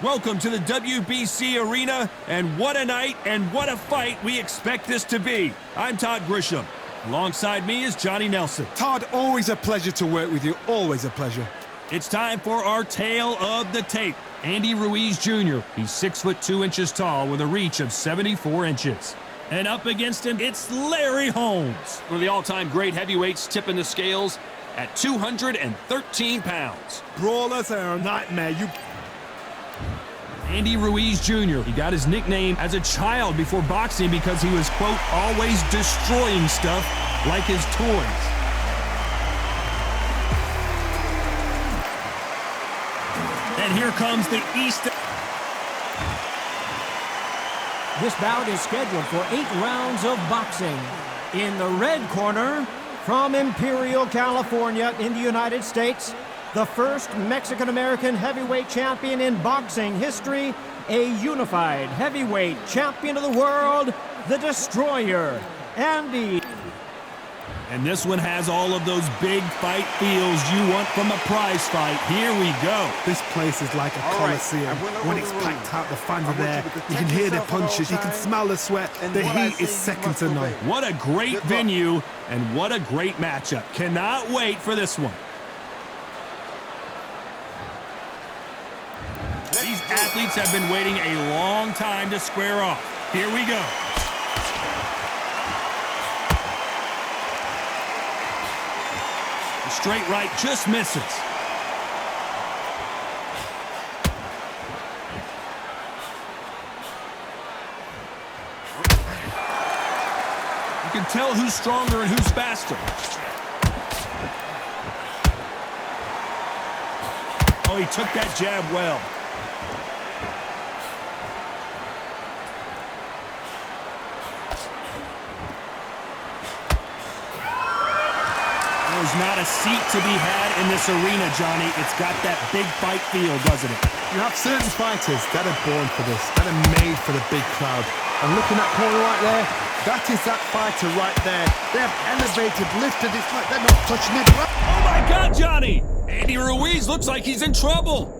Welcome to the WBC Arena, and what a night and what a fight we expect this to be. I'm Todd Grisham. Alongside me is Johnny Nelson. Todd, always a pleasure to work with you. Always a pleasure. It's time for our tale of the tape. Andy Ruiz Jr. He's 6 foot 2 inches tall with a reach of 74 inches. And up against him, it's Larry Holmes. One of the all-time great heavyweights tipping the scales at 213 pounds. Brawlers are a nightmare. Andy Ruiz Jr. He got his nickname as a child before boxing because he was, quote, always destroying stuff like his toys. And here comes the East. This bout is scheduled for 8 rounds of boxing. In the red corner, from Imperial, California in the United States, the first Mexican-American heavyweight champion in boxing history, a unified heavyweight champion of the world, the Destroyer, Andy. And this one has all of those big fight feels you want from a prize fight. Here we go. This place is like a coliseum. When it's packed out, the fans are there. You can hear the punches. You can smell the sweat. The heat is second to none. What a great venue and what a great matchup. Cannot wait for this one. These athletes have been waiting a long time to square off. Here we go. The straight right just misses. You can tell who's stronger and who's faster. Oh, he took that jab well. There's not a seat to be had in this arena, Johnny. It's got that big fight feel, doesn't it? You have certain fighters that are born for this, that are made for the big crowd. And look in that corner right there, that is that fighter right there. They have elevated, lifted, it's like they're not touching it. Oh my God, Johnny! Andy Ruiz looks like he's in trouble.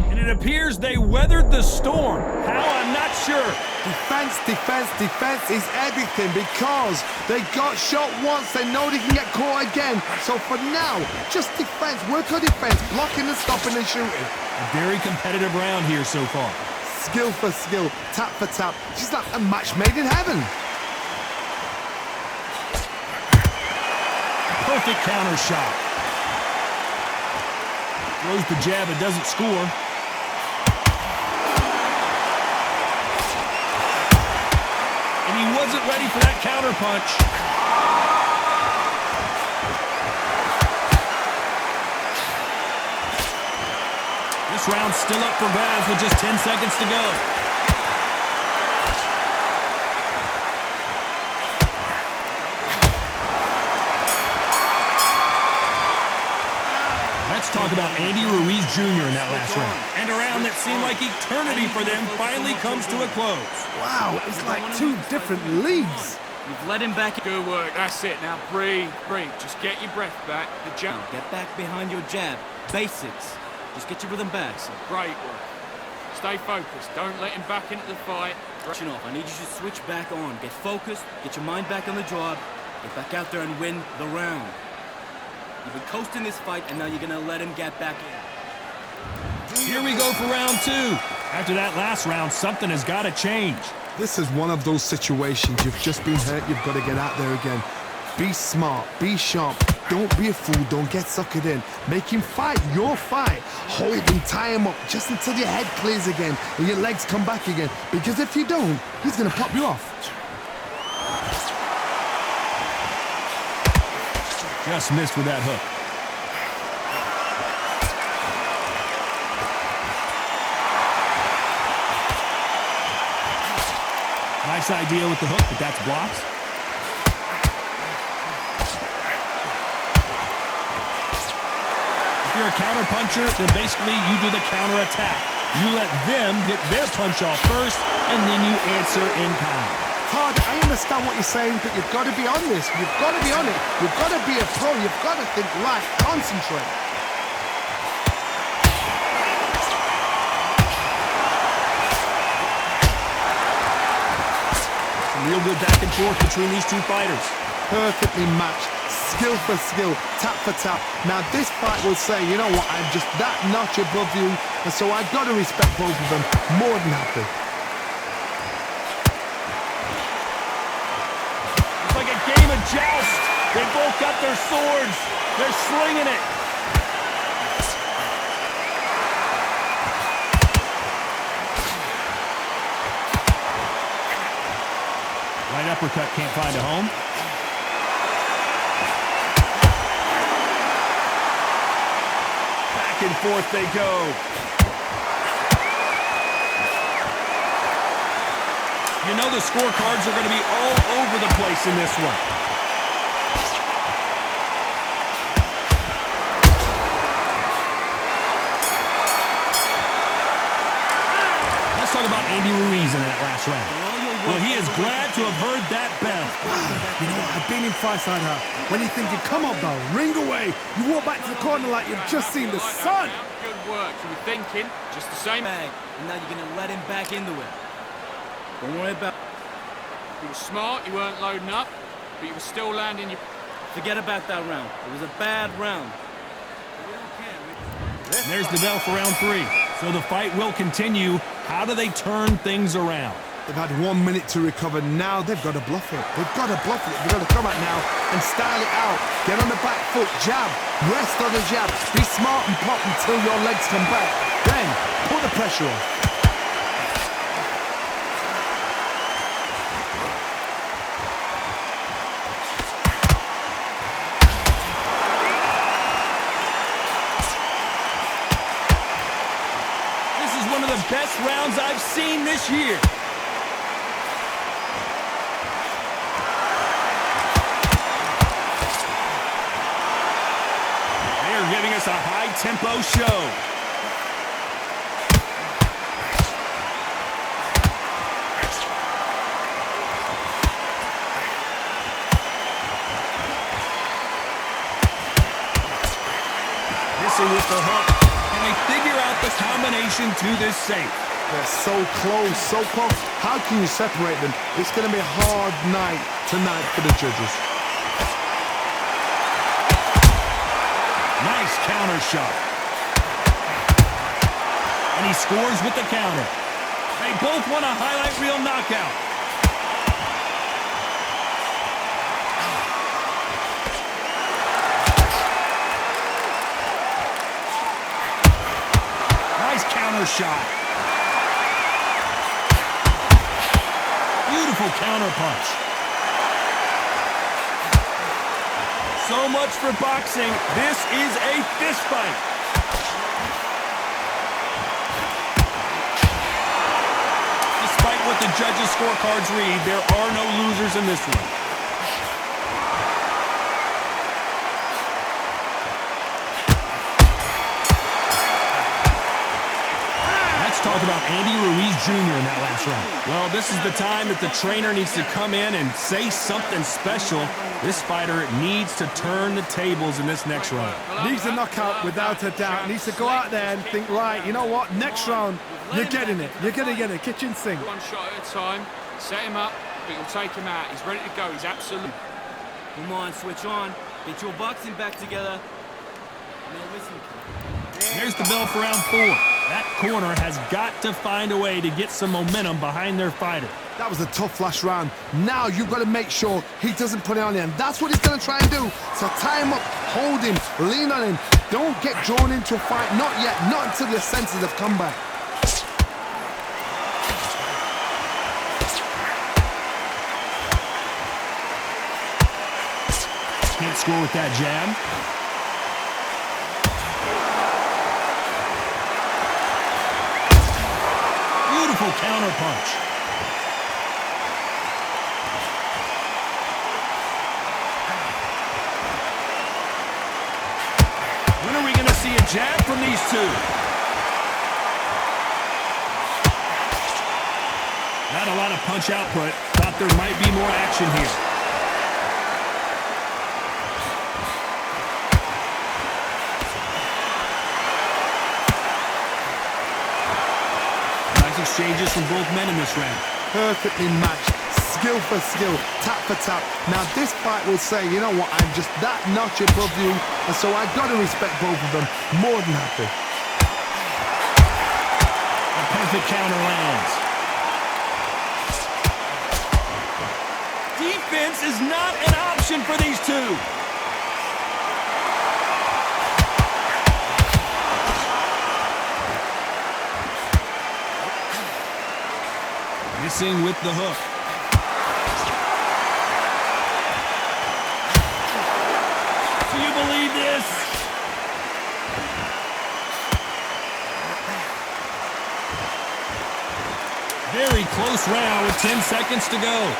And it appears they weathered the storm. How? I'm not sure. Defense, defense, defense is everything because they got shot once. They know they can get caught again. So for now, just defense. Work on defense, blocking and stopping and shooting. A very competitive round here so far. Skill for skill, tap for tap. Just like a match made in heaven. Perfect counter shot. Throws the jab and doesn't score. And he wasn't ready for that counter punch. This round's still up for grabs with just 10 seconds to go. Let's talk about Andy Ruiz Jr. in that last round. And a round that seemed like eternity for them finally comes to a close. Wow, it's like 2 different leagues. You've let him back. Good work, that's it. Now breathe, breathe. Just get your breath back. The jump. Get back behind your jab. Basics. Just get your rhythm back. Great work. Stay focused. Don't let him back into the fight. Chin off. I need you to switch back on. Get focused. Get your mind back on the job. Get back out there and win the round. You've been coasting this fight, and now you're going to let him get back in. Here we go for round 2. After that last round, something has got to change. This is one of those situations. You've just been hurt. You've got to get out there again. Be smart. Be sharp. Don't be a fool. Don't get suckered in. Make him fight your fight. Hold him, tie him up just until your head clears again and your legs come back again. Because if you don't, he's going to pop you off. Just missed with that hook. Nice idea with the hook, but that's blocked. If you're a counter puncher, then basically you do the counter attack. You let them get their punch off first, and then you answer in kind. Todd, I understand what you're saying, but you've got to be on this. You've got to be on it. You've got to be a pro. You've got to think right. Concentrate. Some real good back and forth between these two fighters. Perfectly matched. Skill for skill, tap for tap. Now this fight will say, you know what, I'm just that notch above you, and so I've got to respect both of them more than happy. It's like a game of joust. They both got their swords. They're slinging it. Right uppercut can't find a home. Back and forth they go. You know the scorecards are going to be all over the place in this one. Let's talk about Andy Ruiz in that last round. Well, he is glad to have heard that bell. You know, I've been in fights like that. When you're thinking, come on, bell, ring away. You walk back to the corner like you've just seen the sun. Good work. You were thinking just the same. Bag, and now you're gonna let him back into it. Don't worry about. You were smart. You weren't loading up, but you were still landing your. Forget about that round. It was a bad round. There's the bell for round 3. So the fight will continue. How do they turn things around? They've had 1 minute to recover. Now they've got to bluff it. They've got to bluff it. They've got to come out now and style it out. Get on the back foot, jab, rest on the jab. Be smart and pop until your legs come back. Then put the pressure on. This is one of the best rounds I've seen this year. Giving us a high-tempo show. Missing with the hook. And they figure out the combination to this safe. They're so close, so close. How can you separate them? It's going to be a hard night tonight for the judges. Nice counter shot. And he scores with the counter. They both want a highlight reel knockout. Nice counter shot. Beautiful counter punch. So much for boxing. This is a fist fight. Despite what the judges' scorecards read, there are no losers in this one. Let's talk about Andy Ruiz Jr. in that last round. Well, this is the time that the trainer needs to come in and say something special. This fighter needs to turn the tables in this next round. Needs a knockout without a doubt. Needs to go out there and think, right, you know what, next round, you're getting it. You're going to get it. Kitchen sink. One shot at a time. Set him up, but you'll take him out. He's ready to go. He's absolutely. Come on, switch on. Get your boxing back together. Now listen. There's the bell for round 4. That corner has got to find a way to get some momentum behind their fighter. That was a tough last round. Now you've got to make sure he doesn't put it on him. That's what he's going to try and do. So tie him up, hold him, lean on him. Don't get drawn into a fight. Not yet. Not until your senses have come back. Can't score with that jab. Beautiful counter punch. When are we going to see a jab from these two? Not a lot of punch output. Thought like there might be more action here. Nice exchanges from both men in this round. Perfectly matched, skill for skill, tap for tap. Now this fight will say, you know what, I'm just that notch above you, and so I've got to respect both of them. More than happy. A perfect counter lands. Defense is not an option for these two. Missing with the hook. Do you believe this? Very close round with 10 seconds to go.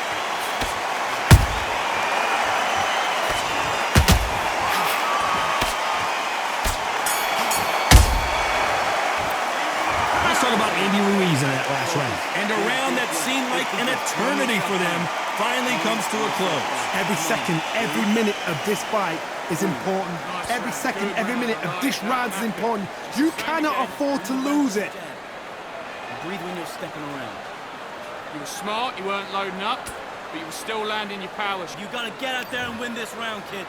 Let's talk about Andy Ruiz in that last round. And a round that seemed like an eternity for them finally comes to a close. Every second, every minute of this fight is important. Every second, every minute of this round is important. You cannot afford to lose it. Breathe when you're stepping around. You were smart, you weren't loading up, but you were still landing your powers. You gotta get out there and win this round, kid.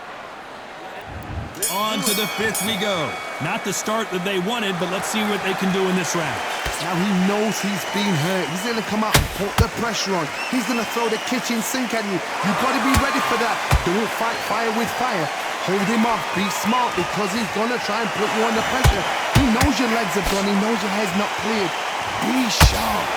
On to the fifth we go. Not the start that they wanted, but let's see what they can do in this round. Now he knows he's been hurt. He's going to come out and put the pressure on. He's going to throw the kitchen sink at you. You've got to be ready for that. Don't fight fire with fire. Hold him off. Be smart because he's going to try and put you under pressure. He knows your legs are gone. He knows your head's not cleared. Be sharp.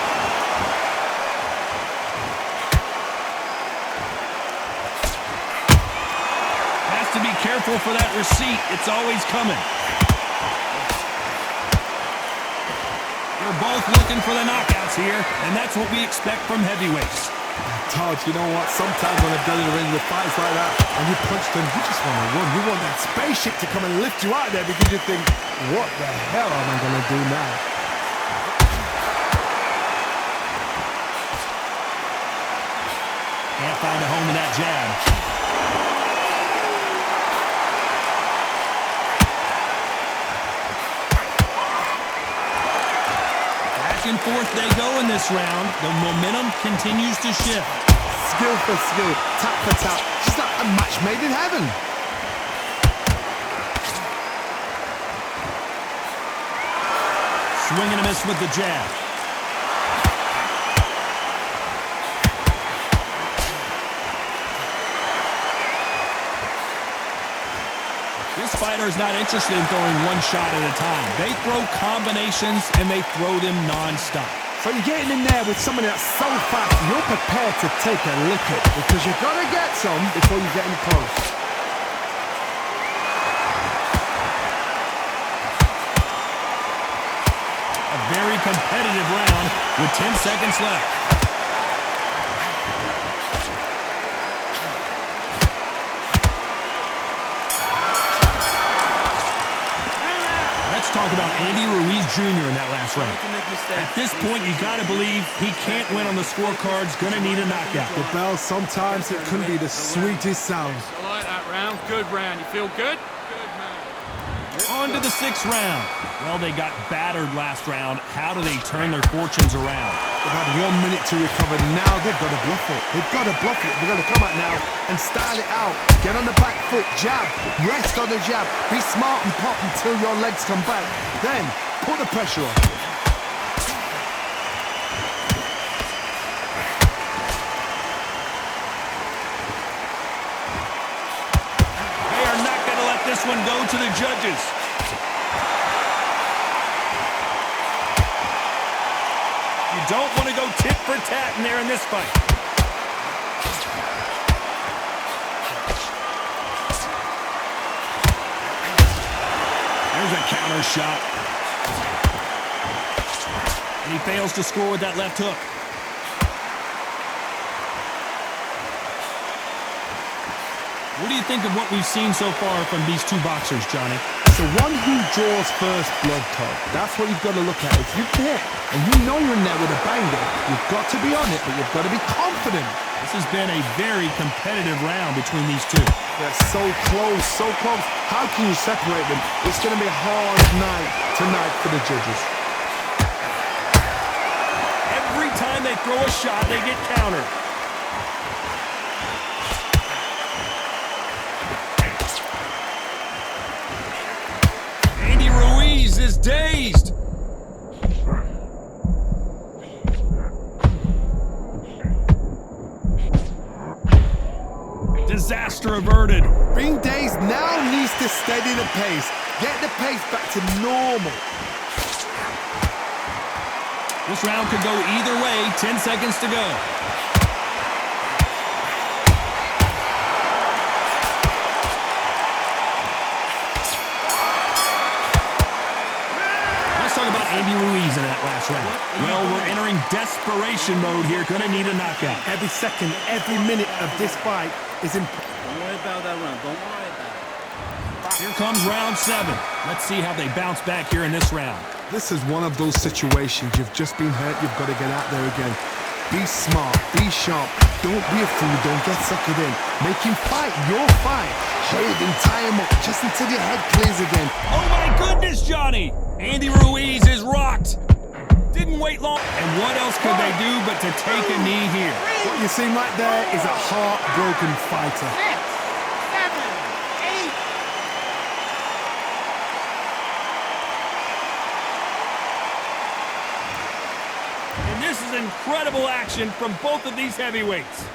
To be careful for that receipt. It's always coming. They're both looking for the knockouts here, and that's what we expect from heavyweights. Todd, you know what? Sometimes when I've done in the ring with fights like that, and you punch them, you just want to run. You want that spaceship to come and lift you out there because you think, what the hell am I going to do now? Can't find a home in that jab. Back and forth they go in this round. The momentum continues to shift. Skill for skill, tap for tap. Just like a match made in heaven. Swing and a miss with the jab. This fighter is not interested in throwing one shot at a time. They throw combinations and they throw them non-stop. So you're getting in there with somebody that's so fast, you're prepared to take a licking because you're going to get some before you get in close. A very competitive round with 10 seconds left. Talk about Andy Ruiz Jr. in that last round. At this point, you got to believe he can't win on the scorecards. Going to need a knockout. The bell, sometimes it can be the sweetest sound. I like that round. Good round. You feel good? Good, man. On to the sixth round. Well, they got battered last round. How do they turn their fortunes around? They've had 1 minute to recover. Now they've got to bluff it. They've got to bluff it. They've got to come out now and style it out. Get on the back foot, jab, rest on the jab. Be smart and pop until your legs come back. Then put the pressure on. They are not going to let this one go to the judges. You don't want to go tit for tat in there in this fight. There's a counter shot. And he fails to score with that left hook. What do you think of what we've seen so far from these two boxers, Johnny? It's the one who draws first blood, Todd. That's what you've got to look at. If you get, and you know you're in there with a banger, you've got to be on it, but you've got to be confident This has been a very competitive round between these two. They're so close, so close. How can you separate them? It's going to be a hard night tonight for the judges. Every time they throw a shot, they get countered. Andy Ruiz is dazed. Disaster averted. Being dazed now needs to steady the pace. Get the pace back to normal. This round could go either way. 10 seconds to go. Let's talk about Andy Ruiz in that last round. Well, we're entering desperation mode here. Gonna need a knockout. Every second, every minute of this fight is important. Don't worry about that round. Don't worry about it. Here comes round 7. Let's see how they bounce back here in this round. This is one of those situations. You've just been hurt. You've got to get out there again. Be smart. Be sharp. Don't be a fool. Don't get suckered in. Make him fight your fight. Hold him, tie him up just until your head clears again. Oh my goodness, Johnny! Andy Ruiz is rocked. Didn't wait long. And what else could they do but to take a knee here? What you're seeing right there is a heartbroken fighter. 6, 7, 8. And this is incredible action from both of these heavyweights.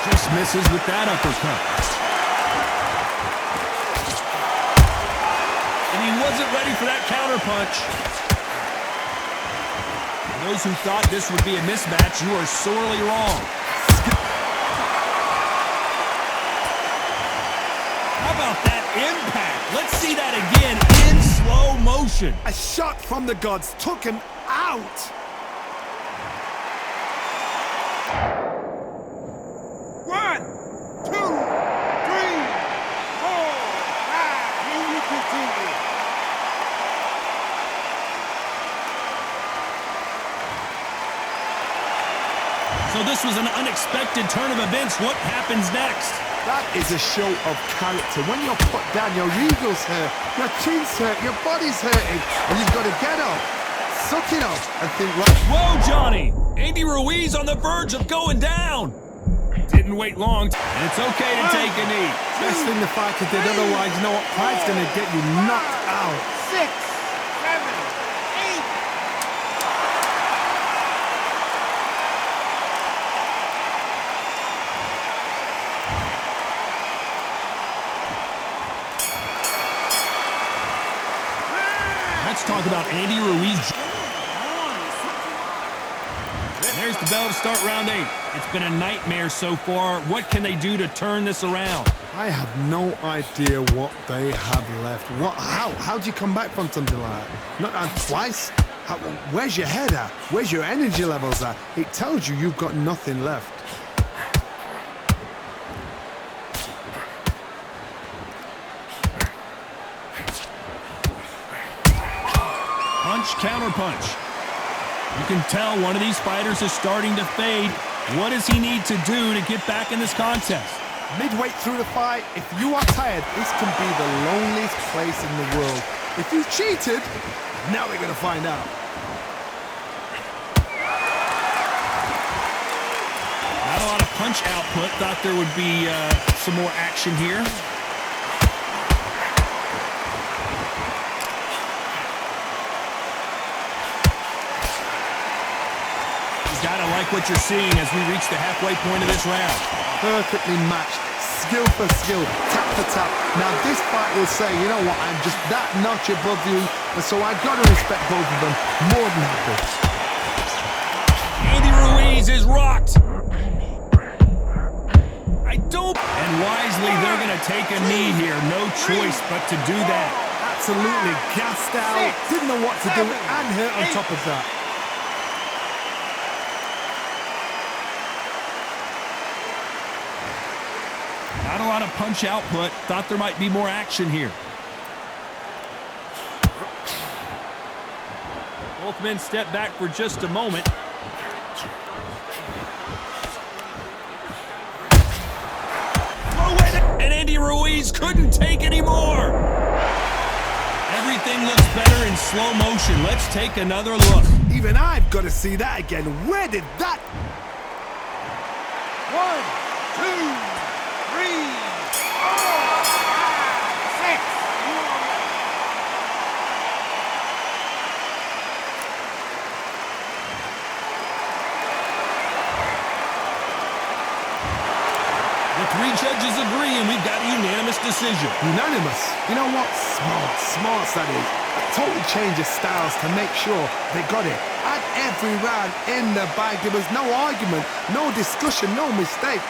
Just misses with that uppercut. And he wasn't ready for that counter punch. For those who thought this would be a mismatch, you are sorely wrong. How about that impact? Let's see that again in slow motion. A shot from the gods took him out. One, 2, 3, 4, 5. And you continue. So this was an unexpected turn of events. What happens next? That is a show of character. When you're put down, your ego's hurt, your chin's hurt, your body's hurting, and you've got to get up, suck it up, and think, right. Whoa, Johnny! Andy Ruiz on the verge of going down. Didn't wait long, and it's okay to take a knee. Best thing the fighter did, otherwise, you know what? Pride's going to get you knocked out. 6, 7, 8. Let's talk about Andy Ruiz. There's the bell to start round 8. It's been a nightmare so far. What can they do to turn this around? I have no idea what they have left. How do you come back from something like that? Not twice? Where's your head at? Where's your energy levels at? It tells you you've got nothing left. Punch, counter punch. You can tell one of these fighters is starting to fade. What does he need to do to get back in this contest? Midway through the fight, if you are tired, this can be the loneliest place in the world. If you cheated, now they're going to find out. Not a lot of punch output. Thought there would be some more action here. Gotta like what you're seeing as we reach the halfway point of this round. Perfectly matched, skill for skill, tap for tap. Now this fight will say, you know what, I'm just that notch above you, and so I've got to respect both of them more than happy. Andy Ruiz is rocked. And wisely, they're gonna take a knee here. No choice but to do that. Absolutely gassed out, didn't know what to do, and hurt on top of that. Not a lot of punch output. Thought there might be more action here. Both men step back for just a moment. And Andy Ruiz couldn't take any more. Everything looks better in slow motion. Let's take another look. Even I've got to see that again. Where did that... 3 judges agree, and we've got a unanimous decision. Unanimous? You know what? Smart that is. A total change of styles to make sure they got it. At every round in the bag, there was no argument, no discussion, no mistake.